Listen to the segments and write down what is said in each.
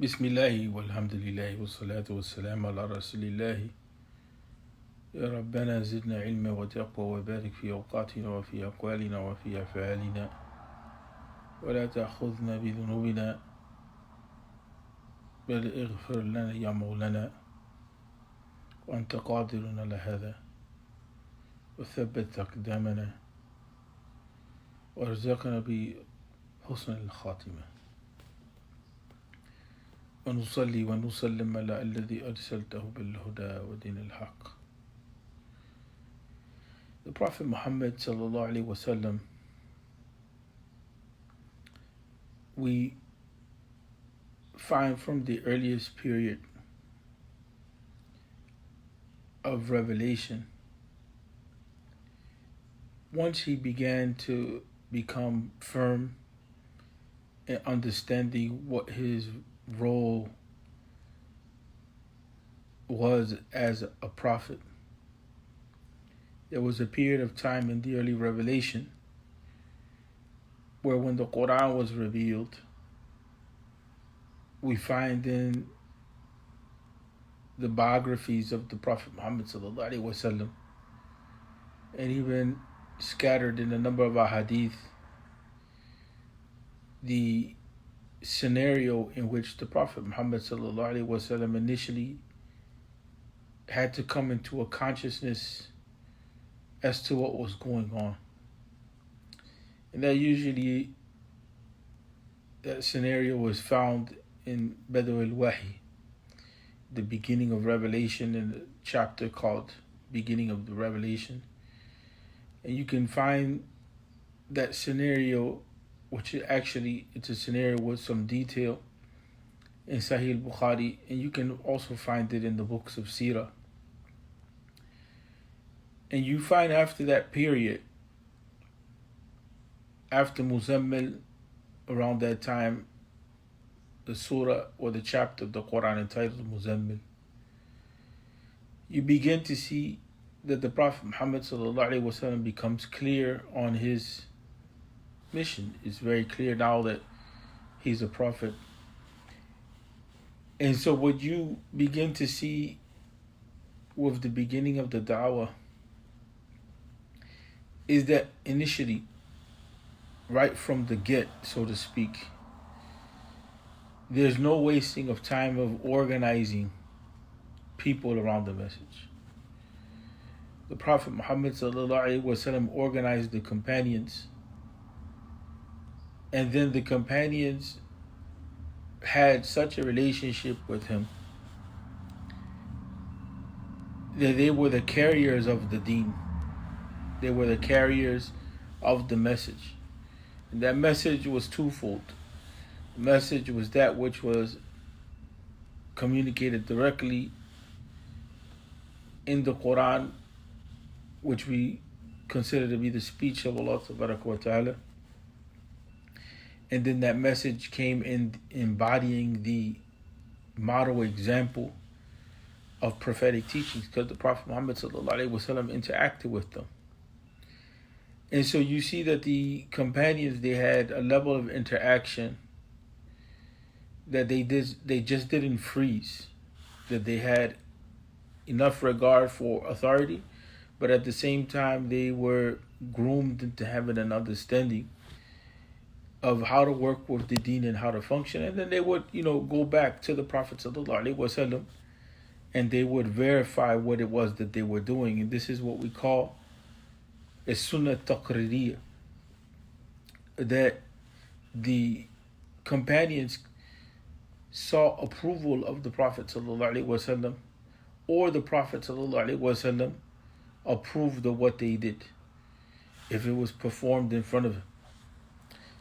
بسم الله والحمد لله والصلاة والسلام على رسول الله. يا ربنا زدنا علما وتقوى وبارك في أوقاتنا وفي أقوالنا وفي أفعالنا ولا تأخذنا بذنوبنا بل اغفر لنا يا مولانا وأنت قادر على هذا وثبت أقدامنا وارزقنا بحسن الخاتمة ونصلي ونسلم على الذي أرسلته بالهدى ودين الحق. The Prophet Muhammad sallallahu alaihi wasallam, we find from the earliest period of revelation, once he began to become firm in understanding what his role was as a prophet, there was a period of time in the early revelation where when the Quran was revealed, we find in the biographies of the Prophet Muhammad sallallahu alaihi wasallam, and even scattered in a number of ahadith, the scenario in which the Prophet Muhammad sallallahu alaihi wasallam initially had to come into a consciousness as to what was going on. And that scenario was found in Badu al-Wahi, the beginning of Revelation, in a chapter called Beginning of the Revelation. And you can find that scenario, which it's a scenario with some detail, in Sahih Bukhari, and you can also find it in the books of Sirah. And you find after that period, after Muzammil, around that time, the surah or the chapter of the Quran entitled Muzammil, you begin to see that the Prophet Muhammad sallallahu alaihi wasallam becomes clear on his mission. It's very clear now that he's a prophet. And so what you begin to see with the beginning of the da'wah is that initially, right from the get, so to speak, there's no wasting of time of organizing people around the message. The Prophet Muhammad sallallahu alaihi wasallam organized the companions, and then the companions had such a relationship with him that they were the carriers of the deen. They were the carriers of the message. And that message was twofold. The message was that which was communicated directly in the Quran, which we consider to be the speech of Allah Tabaraka wa Ta'ala. And then that message came in embodying the model example of prophetic teachings, because the Prophet Muhammad sallallahu alaihi wasallam interacted with them. And so you see that the companions, they had a level of interaction that they just didn't freeze, that they had enough regard for authority, but at the same time they were groomed into having an understanding of how to work with the deen and how to function. And then they would, go back to the Prophet sallallahu alaihi wasallam, and they would verify what it was that they were doing. And this is what we call a sunnah taqririyah, that the companions saw approval of the Prophet sallallahu alaihi wasallam, or the Prophet sallallahu alaihi wasallam approved of what they did if it was performed in front of him.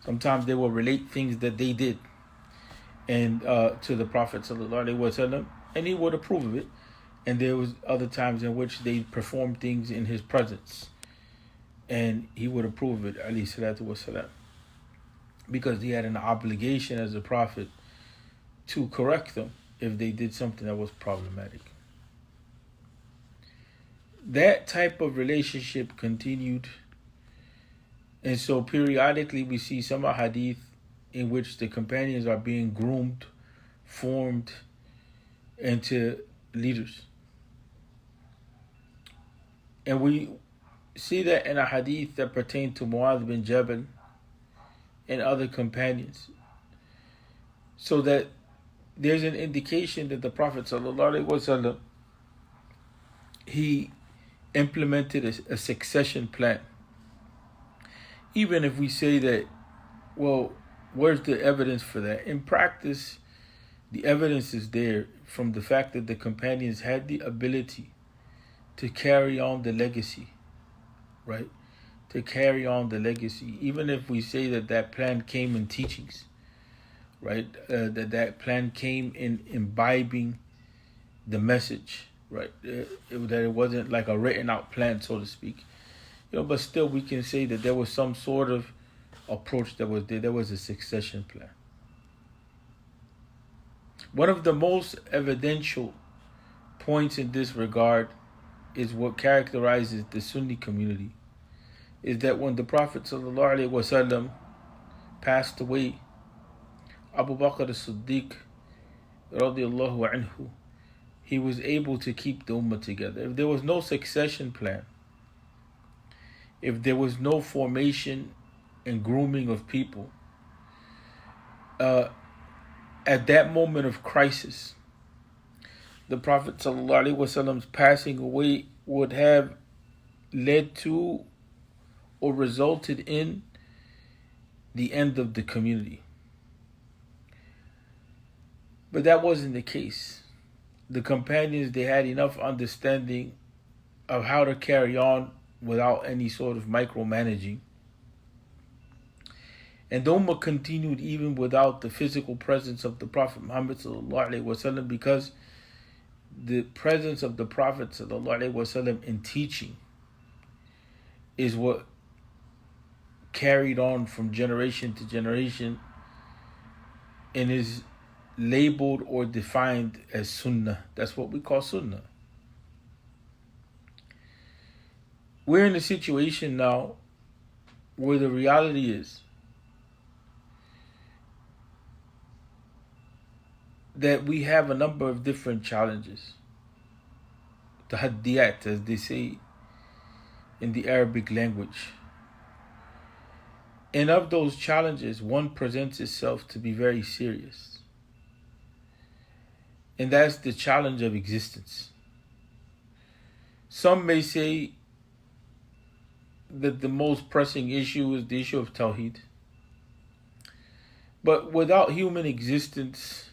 Sometimes they will relate things that they did and to the Prophet sallallahu alaihi wasallam, and he would approve of it. And there was other times in which they performed things in his presence, and he would approve of it, alayhi salatu wasalam, because he had an obligation as a prophet to correct them if they did something that was problematic. That type of relationship continued. And so periodically we see some hadith in which the companions are being groomed formed into leaders. And we see that in a hadith that pertain to Mu'adh bin Jabal and other companions. So that there's an indication that the Prophet ﷺ, he implemented a succession plan. Even if we say that, well, where's the evidence for that? In practice, the evidence is there from the fact that the companions had the ability to carry on the legacy, right? To carry on the legacy. Even if we say that that plan came in teachings, right? That plan came in imbibing the message, right? That it wasn't like a written out plan, so to speak. But still we can say that there was some sort of approach that was there. There was a succession plan. One of the most evidential points in this regard is what characterizes the Sunni community, is that when the Prophet ﷺ passed away, Abu Bakr as-Siddiq radiallahu anhu, he was able to keep the ummah together. If there was no succession plan, if there was no formation and grooming of people, at that moment of crisis, the Prophet ﷺ's passing away would have led to or resulted in the end of the community. But that wasn't the case. The companions, they had enough understanding of how to carry on without any sort of micromanaging. And the Ummah continued even without the physical presence of the Prophet Muhammad ﷺ, because the presence of the Prophet ﷺ in teaching is what carried on from generation to generation and is labeled or defined as Sunnah. That's what we call Sunnah. We're in a situation now where the reality is that we have a number of different challenges. Tahaddiyat, as they say in the Arabic language. And of those challenges, one presents itself to be very serious. And that's the challenge of existence. Some may say that the most pressing issue is the issue of Tawheed. But without human existence,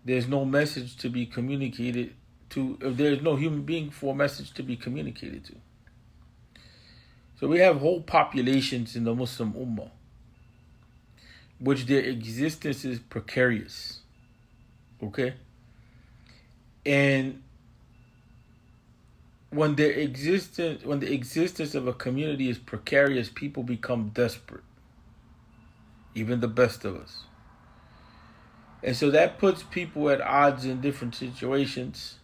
there's no message to be communicated to. There's no human being for a message to be communicated to. So we have whole populations in the Muslim Ummah which their existence is precarious. Okay? And when the existence of a community is precarious, people become desperate. Even the best of us. And so that puts people at odds in different situations.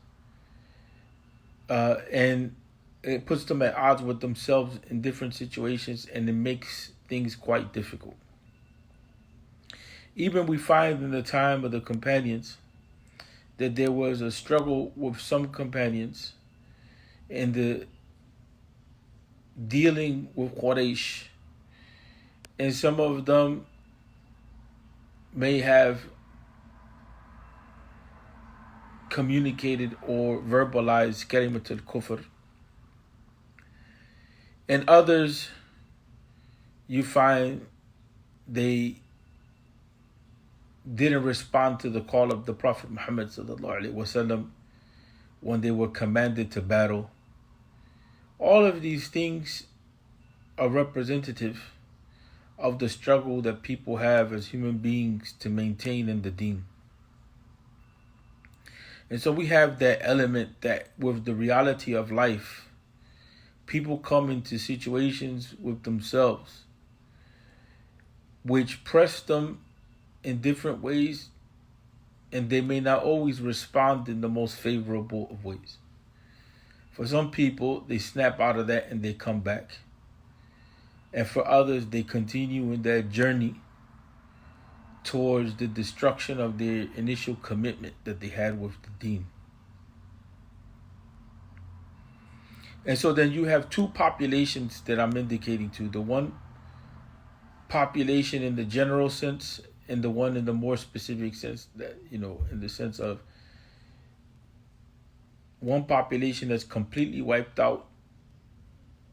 And it puts them at odds with themselves in different situations, and it makes things quite difficult. Even we find in the time of the companions that there was a struggle with some companions in the dealing with Quraysh. And some of them may have communicated or verbalized kalimat al-kufr. And others, you find they didn't respond to the call of the Prophet Muhammad ﷺ when they were commanded to battle. All of these things are representative of the struggle that people have as human beings to maintain in the deen. And so we have that element that with the reality of life, people come into situations with themselves which press them in different ways, and they may not always respond in the most favorable of ways. For some people, they snap out of that and they come back. And for others, they continue in their journey towards the destruction of their initial commitment that they had with the deen. And so then you have two populations that I'm indicating to. The one population in the general sense and the one in the more specific sense, that, in the sense of one population that's completely wiped out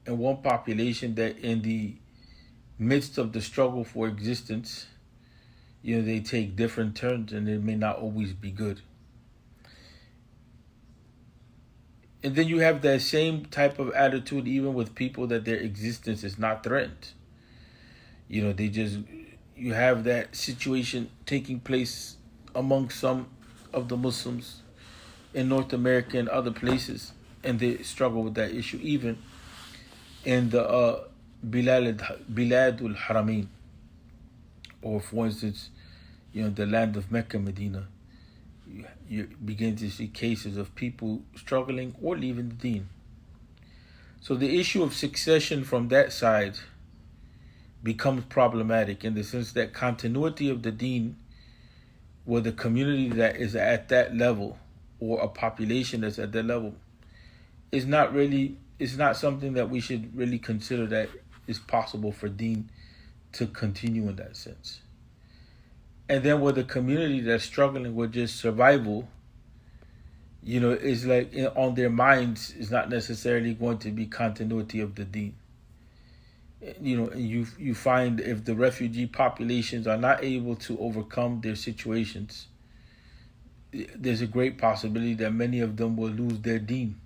and one population that in the midst of the struggle for existence, they take different turns and it may not always be good. And then you have that same type of attitude even with people that their existence is not threatened. You have that situation taking place among some of the Muslims in North America and other places, and they struggle with that issue even in the Bilad al-Haramain, or for instance, the land of Mecca, Medina. You begin to see cases of people struggling or leaving the deen. So the issue of succession from that side becomes problematic in the sense that continuity of the deen with a community that is at that level or a population that's at that level is not something that we should really consider that is possible for deen to continue in that sense. And then with a community that's struggling with just survival, is like on their minds is not necessarily going to be continuity of the deen. You find if the refugee populations are not able to overcome their situations, there's a great possibility that many of them will lose their deen.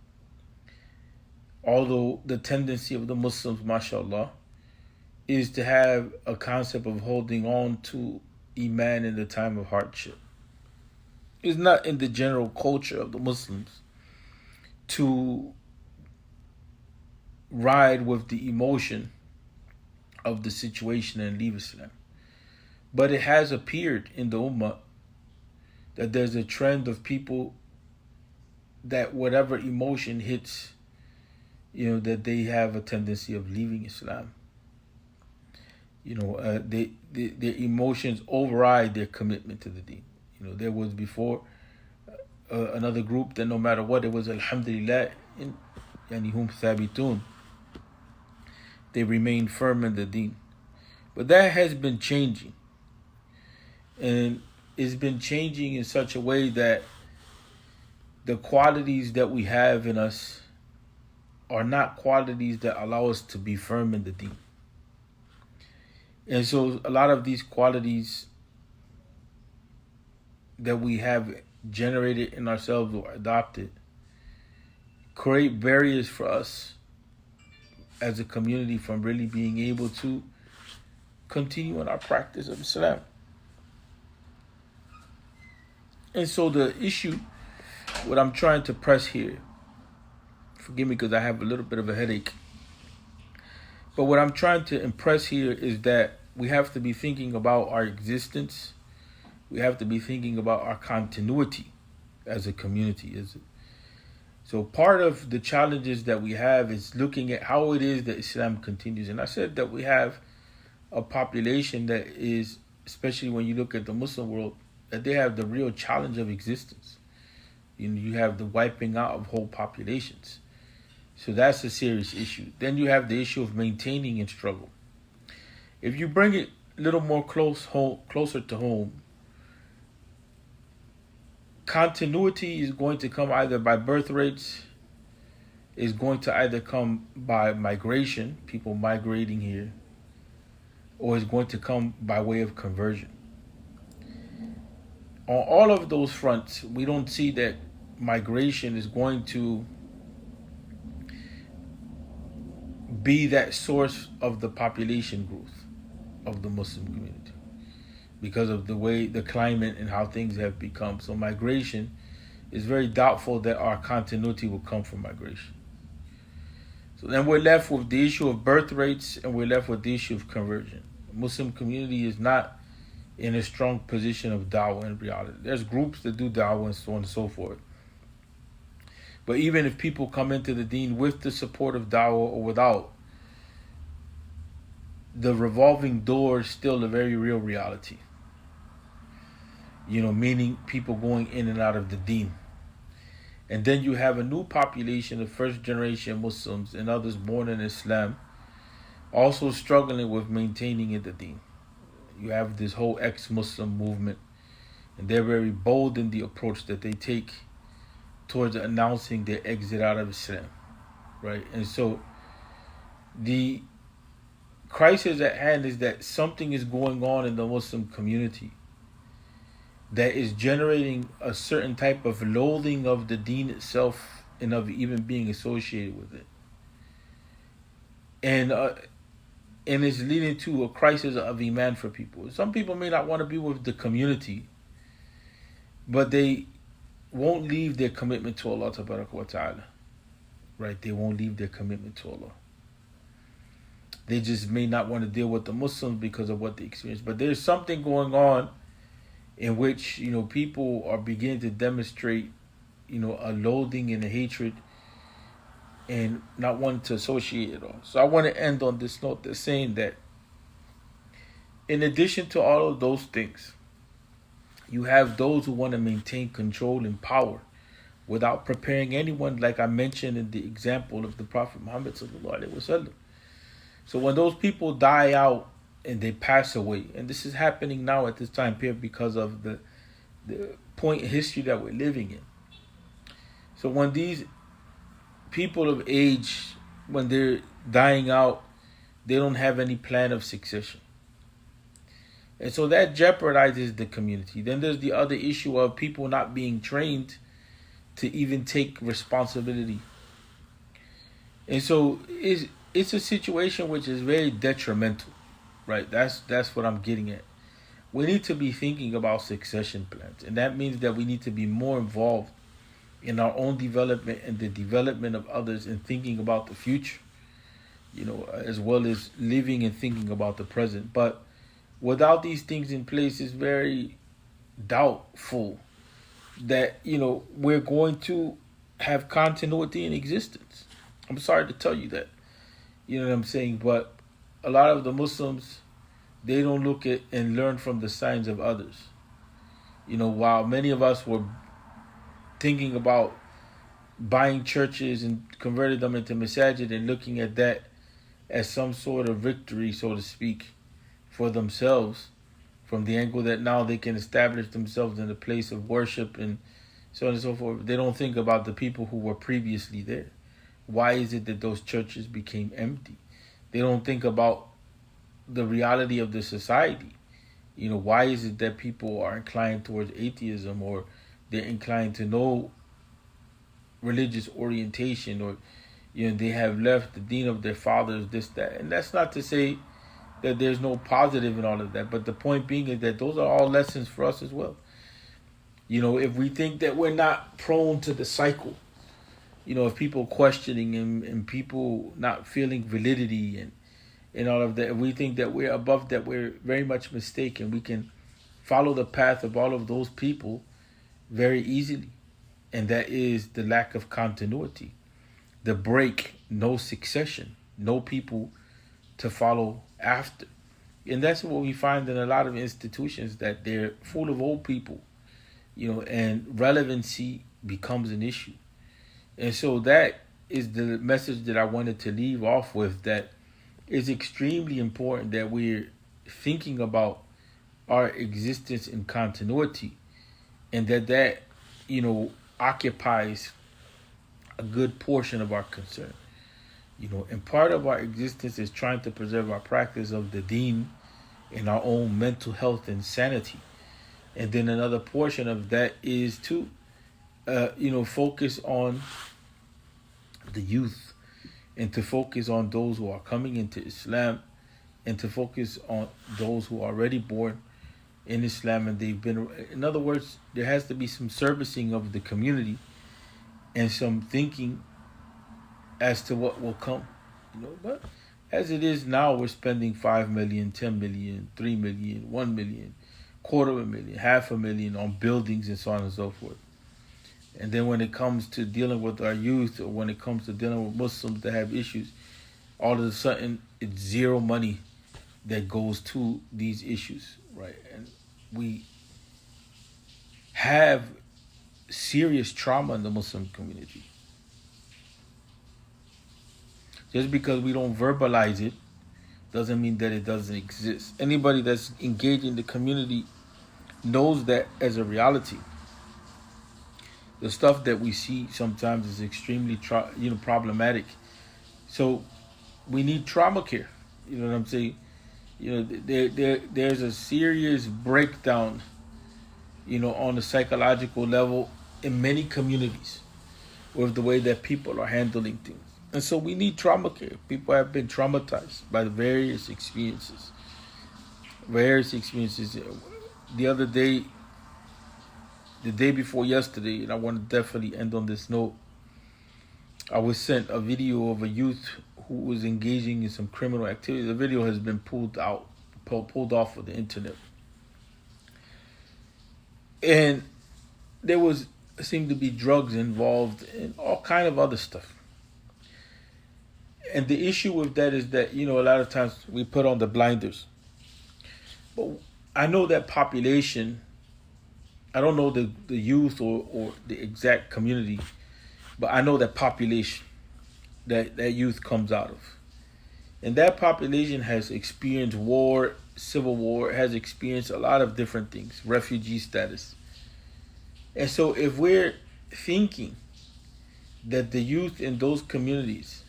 Although the tendency of the Muslims, mashallah, is to have a concept of holding on to Iman in the time of hardship. It's not in the general culture of the Muslims to ride with the emotion of the situation and leave Islam. But it has appeared in the Ummah that there's a trend of people that whatever emotion hits, that they have a tendency of leaving Islam. Their emotions override their commitment to the deen. There was before another group that no matter what, it was alhamdulillah, yani hum thabitun. They remained firm in the deen. But that has been changing. And it's been changing in such a way that the qualities that we have in us are not qualities that allow us to be firm in the deen. And so a lot of these qualities that we have generated in ourselves or adopted create barriers for us as a community from really being able to continue in our practice of Islam. And so the issue, what I'm trying to press here, forgive me because I have a little bit of a headache, but what I'm trying to impress here is that we have to be thinking about our existence. We have to be thinking about our continuity as a community. So part of the challenges that we have is looking at how it is that Islam continues. And I said that we have a population that is, especially when you look at the Muslim world, that they have the real challenge of existence. You have the wiping out of whole populations. So that's a serious issue. Then you have the issue of maintaining and struggle. If you bring it a little more closer to home, continuity is going to come either by birth rates, is going to either come by migration, people migrating here, or is going to come by way of conversion. On all of those fronts, we don't see that migration is going to be that source of the population growth of the Muslim community because of the way the climate and how things have become. So migration is very doubtful that our continuity will come from migration. So then we're left with the issue of birth rates and we're left with the issue of conversion. The Muslim community is not in a strong position of da'wah in reality. There's groups that do da'wah and so on and so forth. But even if people come into the deen with the support of da'wah or without, the revolving door is still a very real reality. meaning people going in and out of the deen. And then you have a new population of first generation Muslims and others born in Islam also struggling with maintaining in the deen. You have this whole ex-Muslim movement, and they're very bold in the approach that they take towards announcing their exit out of Islam, right? And so the crisis at hand is that something is going on in the Muslim community that is generating a certain type of loathing of the deen itself and of even being associated with it. And it's leading to a crisis of iman for people. Some people may not want to be with the community, but they won't leave their commitment to Allah wa ta'ala. Right? They won't leave their commitment to Allah. They just may not want to deal with the Muslims because of what they experience. But there's something going on in which, people are beginning to demonstrate, a loathing and a hatred and not wanting to associate it all. So I want to end on this note that's saying that in addition to all of those things, you have those who want to maintain control and power without preparing anyone, like I mentioned in the example of the Prophet Muhammad sallallahu alaihi wasallam. So when those people die out and they pass away, and this is happening now at this time period because of the point in history that we're living in. So when these people of age, when they're dying out, they don't have any plan of succession. And so that jeopardizes the community. Then there's the other issue of people not being trained to even take responsibility. And so it's a situation which is very detrimental, right? That's what I'm getting at. We need to be thinking about succession plans. And that means that we need to be more involved in our own development and the development of others and thinking about the future, as well as living and thinking about the present. But without these things in place, it's very doubtful that, we're going to have continuity in existence. I'm sorry to tell you that. You know what I'm saying? But a lot of the Muslims, they don't look at and learn from the signs of others. While many of us were thinking about buying churches and converting them into masajid and looking at that as some sort of victory, so to speak, for themselves, from the angle that now they can establish themselves in a place of worship and so on and so forth. They don't think about the people who were previously there. Why is it that those churches became empty? They don't think about the reality of the society. Why is it that people are inclined towards atheism, or they're inclined to no religious orientation, or they have left the deen of their fathers, this, that. And that's not to say that there's no positive in all of that, but the point being is that those are all lessons for us as well. If we think that we're not prone to the cycle, of people questioning and people not feeling validity and all of that, if we think that we're above that, we're very much mistaken. We can follow the path of all of those people very easily. And that is the lack of continuity, the break, no succession, no people to follow after. And that's what we find in a lot of institutions, that they're full of old people, and relevancy becomes an issue. And so that is the message that I wanted to leave off with, that it's extremely important that we're thinking about our existence in continuity, and that occupies a good portion of our concern. And part of our existence is trying to preserve our practice of the deen and our own mental health and sanity. And then another portion of that is to, focus on the youth, and to focus on those who are coming into Islam, and to focus on those who are already born in Islam and they've been. In other words, there has to be some servicing of the community and some thinking as to what will come. But as it is now, we're spending 5 million, 10 million, 3 million, 1 million, $250,000, $500,000 on buildings and so on and so forth. And then when it comes to dealing with our youth, or when it comes to dealing with Muslims that have issues, all of a sudden it's zero money that goes to these issues, right? And we have serious trauma in the Muslim community. Just because we don't verbalize it doesn't mean that it doesn't exist. Anybody that's engaged in the community knows that as a reality. The stuff that we see sometimes is extremely problematic. So we need trauma care. You know what I'm saying? There's a serious breakdown, on the psychological level in many communities with the way that people are handling things. And so we need trauma care. People have been traumatized by the various experiences. The other day, the day before yesterday, and I want to definitely end on this note, I was sent a video of a youth who was engaging in some criminal activity. The video has been pulled off of the internet. And there seemed to be drugs involved and all kind of other stuff. And the issue with that is that, a lot of times we put on the blinders. But I know that population, I don't know the youth or the exact community, but I know that population that youth comes out of. And that population has experienced war, civil war, has experienced a lot of different things, refugee status. And so if we're thinking that the youth in those communities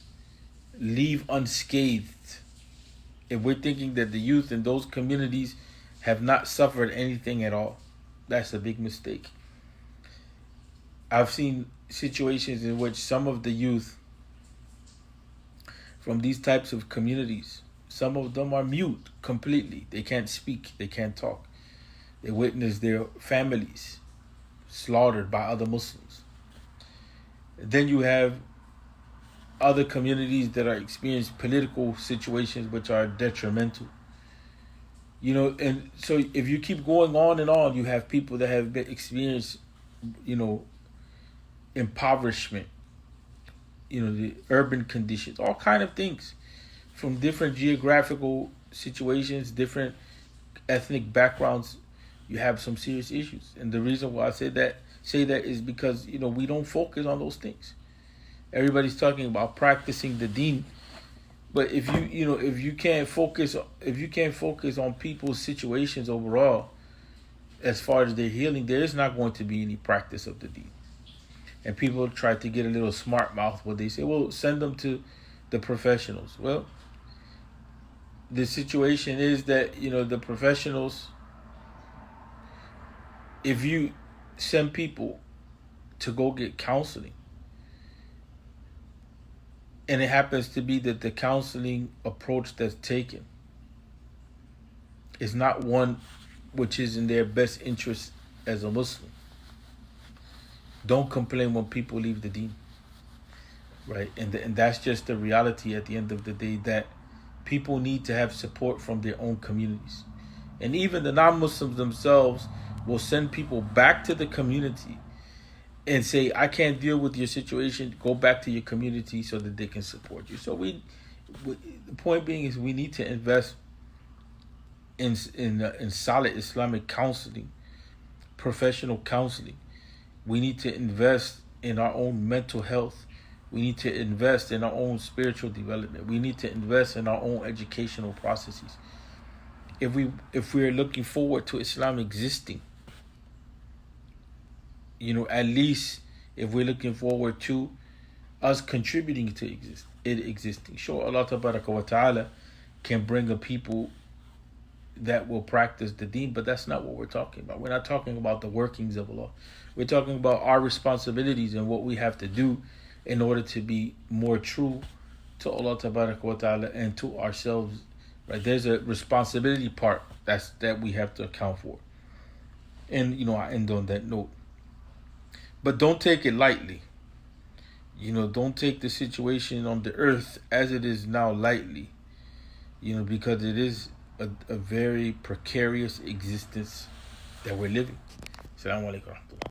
leave unscathed, if we're thinking that the youth in those communities have not suffered anything at all, that's a big mistake. I've seen situations in which some of the youth from these types of communities, some of them are mute completely. They can't speak. They can't talk. They witness their families slaughtered by other Muslims. Then you have other communities that are experiencing political situations which are detrimental. And so if you keep going on and on, you have people that have been experienced, impoverishment, the urban conditions, all kind of things from different geographical situations, different ethnic backgrounds. You have some serious issues. And the reason why I say that is because, we don't focus on those things. Everybody's talking about practicing the deen. But if you can't focus on people's situations overall, as far as their healing, there is not going to be any practice of the deen. And people try to get a little smart mouth where they say, well, send them to the professionals. Well, the situation is that, the professionals, if you send people to go get counseling, and it happens to be that the counseling approach that's taken is not one which is in their best interest as a Muslim, don't complain when people leave the deen, right? And that's just the reality at the end of the day, that people need to have support from their own communities. And even the non-Muslims themselves will send people back to the community and say, I can't deal with your situation, go back to your community so that they can support you. So the point being is we need to invest in solid Islamic counseling, professional counseling. We need to invest in our own mental health. We need to invest in our own spiritual development. We need to invest in our own educational processes. If we're looking forward to Islam existing, at least if we're looking forward to us contributing to it existing. Sure, Allah wa ta'ala can bring a people that will practice the deen, but that's not what we're talking about. We're not talking about the workings of Allah. We're talking about our responsibilities and what we have to do in order to be more true to Allah wa ta'ala and to ourselves. Right? There's a responsibility part that we have to account for. And I end on that note. But don't take it lightly. Don't take the situation on the earth as it is now lightly. Because it is a very precarious existence that we're living. Assalamu alaikum.